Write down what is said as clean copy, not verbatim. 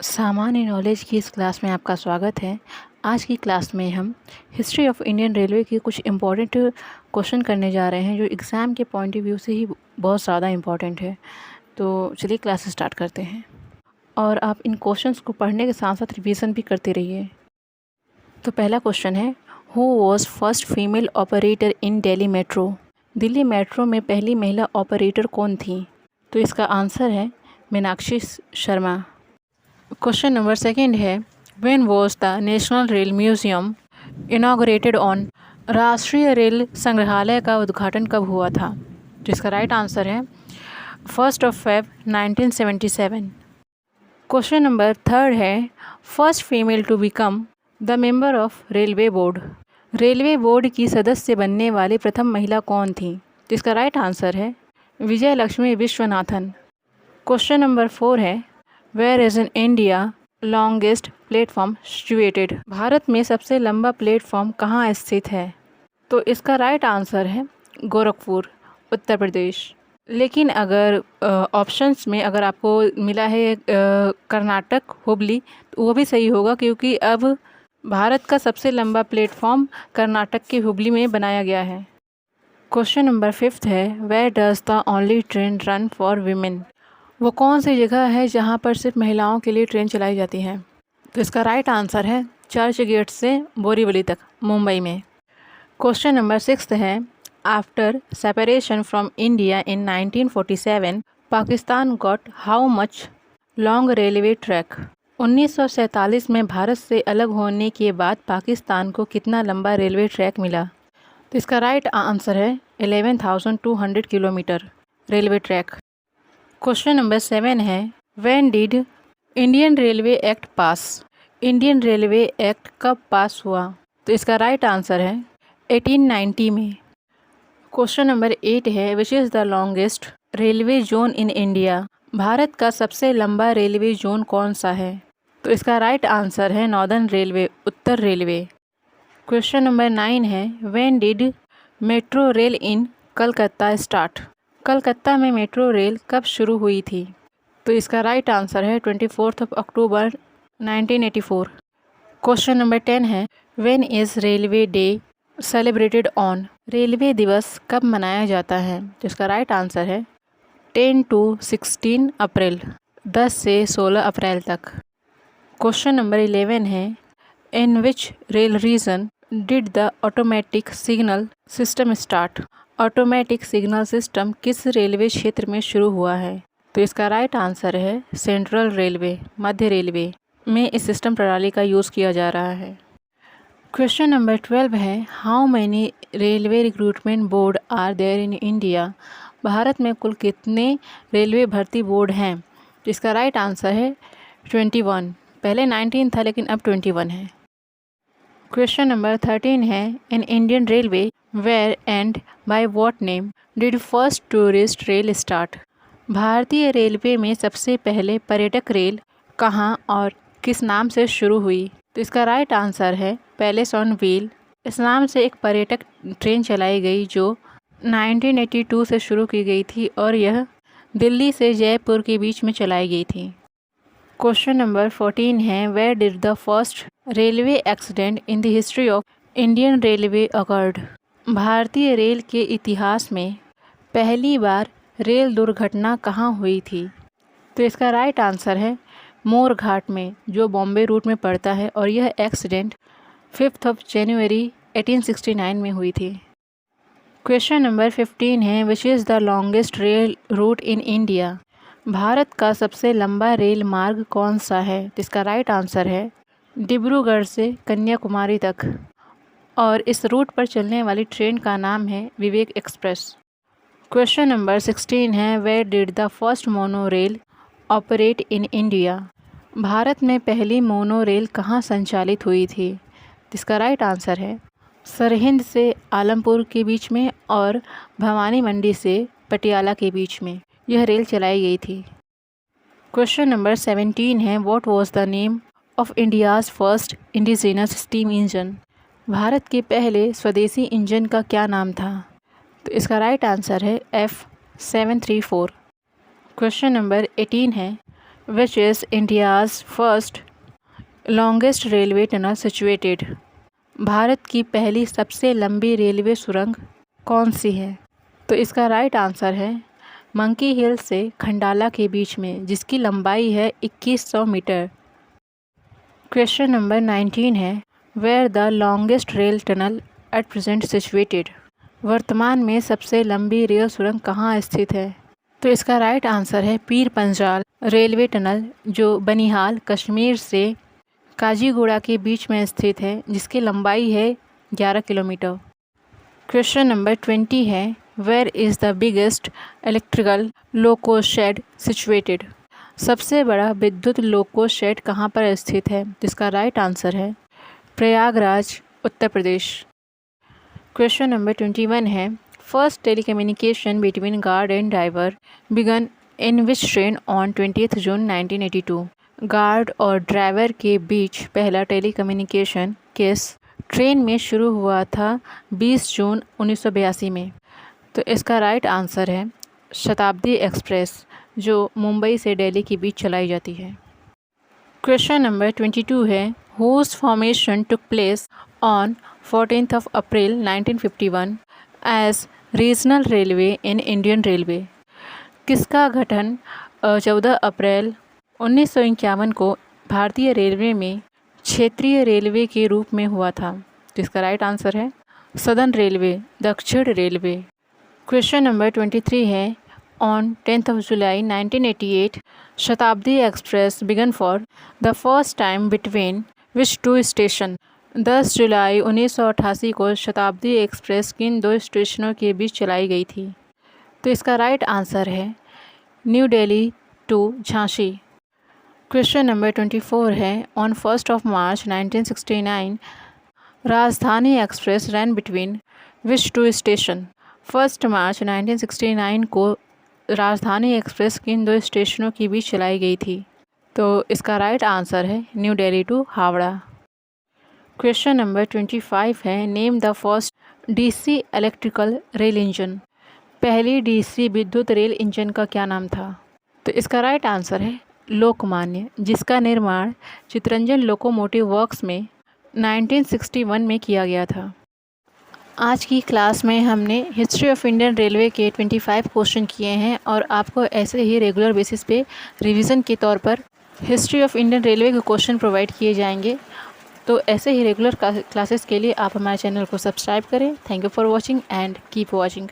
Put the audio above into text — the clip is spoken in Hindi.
सामान्य नॉलेज की इस क्लास में आपका स्वागत है। आज की क्लास में हम हिस्ट्री ऑफ इंडियन रेलवे के कुछ इम्पॉर्टेंट क्वेश्चन करने जा रहे हैं जो एग्ज़ाम के पॉइंट ऑफ व्यू से ही बहुत ज़्यादा इम्पॉर्टेंट है। तो चलिए क्लास स्टार्ट करते हैं और आप इन क्वेश्चंस को पढ़ने के साथ साथ रिवीजन भी करते रहिए। तो पहला क्वेश्चन है, who was first female operator in Delhi metro? Delhi metro में पहली महिला ऑपरेटर कौन थी? तो इसका आंसर है Meenakshi Sharma. Question number second है, when was the national rail museum inaugurated on? राष्ट्रीय रेल संग्रहालय का उद्घाटन कब हुआ था? जिसका राइट आंसर है 1 February 1977। क्वेश्चन नंबर थर्ड है, first female to become the member of railway board? Railway board की सदस्य बनने वाली प्रथम महिला कौन थी? जिसका राइट आंसर है विजय लक्ष्मी विश्वनाथन। क्वेश्चन नंबर 4 है, where is in India longest platform situated? Bharat में सबसे लंबा प्लेटफॉर्म कहाँ स्थित है? तो इसका राइट आंसर है गोरखपुर, उत्तर प्रदेश। लेकिन अगर ऑप्शंस में अगर आपको मिला है कर्नाटक हुबली, तो वो भी सही होगा क्योंकि अब भारत का सबसे लंबा प्लेटफॉर्म कर्नाटक के हुबली में बनाया गया है। क्वेश्चन नंबर 5 है, where does the only train run for women? वो कौन सी जगह है जहाँ पर सिर्फ महिलाओं के लिए ट्रेन चलाई जाती है? तो इसका राइट आंसर है चर्च गेट से बोरीवली तक, मुंबई में। क्वेश्चन नंबर 6 है, after separation from India in 1947 Pakistan got how much long railway track? 1947 में भारत से अलग होने के बाद पाकिस्तान को कितना लंबा रेलवे ट्रैक मिला? तो इसका राइट आंसर है 11,200 kilometre railway track. Question number 7 है, when did Indian railway act pass? Indian railway act कब पास हुआ? तो इसका राइट आंसर है 1890 में। क्वेश्चन नंबर 8 है, which is the longest railway zone in India? Bharat का सबसे लंबा रेलवे जोन कौन सा है? तो इसका राइट आंसर है नॉर्दर्न रेलवे, उत्तर रेलवे। क्वेश्चन नंबर 9 है, when did metro rail in Calcutta start? Calcutta में मेट्रो रेल कब शुरू हुई थी? तो इसका राइट आंसर है 24 अक्टूबर 1984। क्वेश्चन नंबर 10 है, when is railway day celebrated on? Railway दिवस कब मनाया जाता है? तो इसका राइट आंसर है 10 to 16 अप्रैल, 10 से 16 अप्रैल तक। क्वेश्चन नंबर 11 है, in which rail region did the automatic signal system start? Automatic signal system किस रेलवे क्षेत्र में शुरू हुआ है? तो इसका राइट आंसर है सेंट्रल रेलवे, मध्य रेलवे में इस सिस्टम प्रणाली का यूज़ किया जा रहा है। क्वेश्चन नंबर 12 है, how many railway recruitment board are there in India? Bharat में कुल कितने रेलवे भर्ती बोर्ड हैं? जिसका राइट आंसर है 21। पहले 19 था लेकिन अब 21 है। क्वेश्चन नंबर 13 है, in Indian railway where and by what name did first tourist rail start? भारतीय रेलवे में सबसे पहले पर्यटक रेल कहाँ और किस नाम से शुरू हुई? तो इसका राइट आंसर है पैलेस ऑन व्हील। इस नाम से एक पर्यटक ट्रेन चलाई गई जो 1982 से शुरू की गई थी और यह दिल्ली से जयपुर के बीच में चलाई गई थी। क्वेश्चन नंबर 14 है, where did the first railway accident in the history of Indian railway occurred? भारतीय रेल के इतिहास में पहली बार रेल दुर्घटना कहाँ हुई थी? तो इसका राइट आंसर है मोर घाट में, जो बॉम्बे रूट में पड़ता है, और यह एक्सीडेंट 5 जनवरी 1869 में हुई थी। क्वेश्चन नंबर 15 है, which is the longest rail route in India? Bharat का सबसे लंबा रेल मार्ग कौन सा है? जिसका राइट आंसर है डिब्रूगढ़ से कन्याकुमारी तक, और इस रूट पर चलने वाली ट्रेन का नाम है विवेक एक्सप्रेस। क्वेश्चन नंबर 16 है, where did the first monorail operate in India? Bharat में पहली मोनो रेल कहाँ संचालित हुई थी? जिसका राइट आंसर है सरहिंद से आलमपुर के बीच में और भवानी मंडी से पटियाला के बीच में यह रेल चलाई गई थी। क्वेश्चन नंबर 17 है, what was the name of India's first indigenous steam engine? Bharat के पहले स्वदेशी इंजन का क्या नाम था? तो इसका राइट आंसर है F734। क्वेश्चन नंबर 18 है, which is India's first longest railway tunnel situated. Bharat की पहली सबसे लंबी रेलवे सुरंग कौन सी है? तो इसका राइट आंसर है मंकी हिल से खंडाला के बीच में, जिसकी लंबाई है 2100 मीटर। क्वेश्चन नंबर 19 है, where the longest rail tunnel at present situated. वर्तमान में सबसे लंबी रेल सुरंग कहाँ स्थित है? तो इसका राइट आंसर है पीर पंजाल रेलवे टनल, जो बनिहाल कश्मीर से काजीगुड़ा के बीच में स्थित है, जिसकी लंबाई है 11 किलोमीटर। क्वेश्चन नंबर 20 है, where is the biggest electrical loco shed situated. सबसे बड़ा विद्युत लोको शेड कहाँ पर स्थित है? जिसका राइट आंसर है प्रयागराज, उत्तर प्रदेश। क्वेश्चन नंबर 21 है, first telecommunication between guard and driver began in which train on 20 June 1982। Guard और ड्राइवर के बीच पहला टेलीकम्युनिकेशन किस ट्रेन में शुरू हुआ था 20 जून 1982 में? तो इसका राइट आंसर है शताब्दी एक्सप्रेस, जो मुंबई से दिल्ली के बीच चलाई जाती है। क्वेश्चन नंबर 22 है, whose formation took place on 14 April 1951 as regional railway in Indian railway. किसका गठन 14 अप्रैल 1951 को भारतीय रेलवे में क्षेत्रीय रेलवे के रूप में हुआ था? जिसका राइट आंसर है सदर्न रेलवे, दक्षिण रेलवे। क्वेश्चन नंबर 23 है, on 10 July 1988 Shatabdi express began for the first time between which two station. 10 जुलाई 1988 को शताब्दी एक्सप्रेस किन दो स्टेशनों के बीच चलाई गई थी? तो इसका राइट आंसर है new Delhi to Jhansi. Question number 24 है, on 1 March 1969 Rajdhani express run between which two station. 1 मार्च 1969 को राजधानी एक्सप्रेस किन दो स्टेशनों के बीच चलाई गई थी? तो इसका राइट आंसर है new Delhi to Howrah. Question number 25 है, name the first DC electrical rail engine. पहली डीसी विद्युत रेल इंजन का क्या नाम था? तो इसका राइट आंसर है लोकमान्य, जिसका निर्माण चितरंजन लोकोमोटिव वर्क्स में 1961 में किया गया था। आज की क्लास में हमने हिस्ट्री ऑफ इंडियन रेलवे के 25 क्वेश्चन किए हैं और आपको ऐसे ही रेगुलर बेसिस पे रिवीजन के तौर पर हिस्ट्री ऑफ इंडियन रेलवे के क्वेश्चन प्रोवाइड किए जाएंगे। तो ऐसे ही रेगुलर क्लासेस के लिए आप हमारे चैनल को सब्सक्राइब करें। Thank you for watching and keep watching.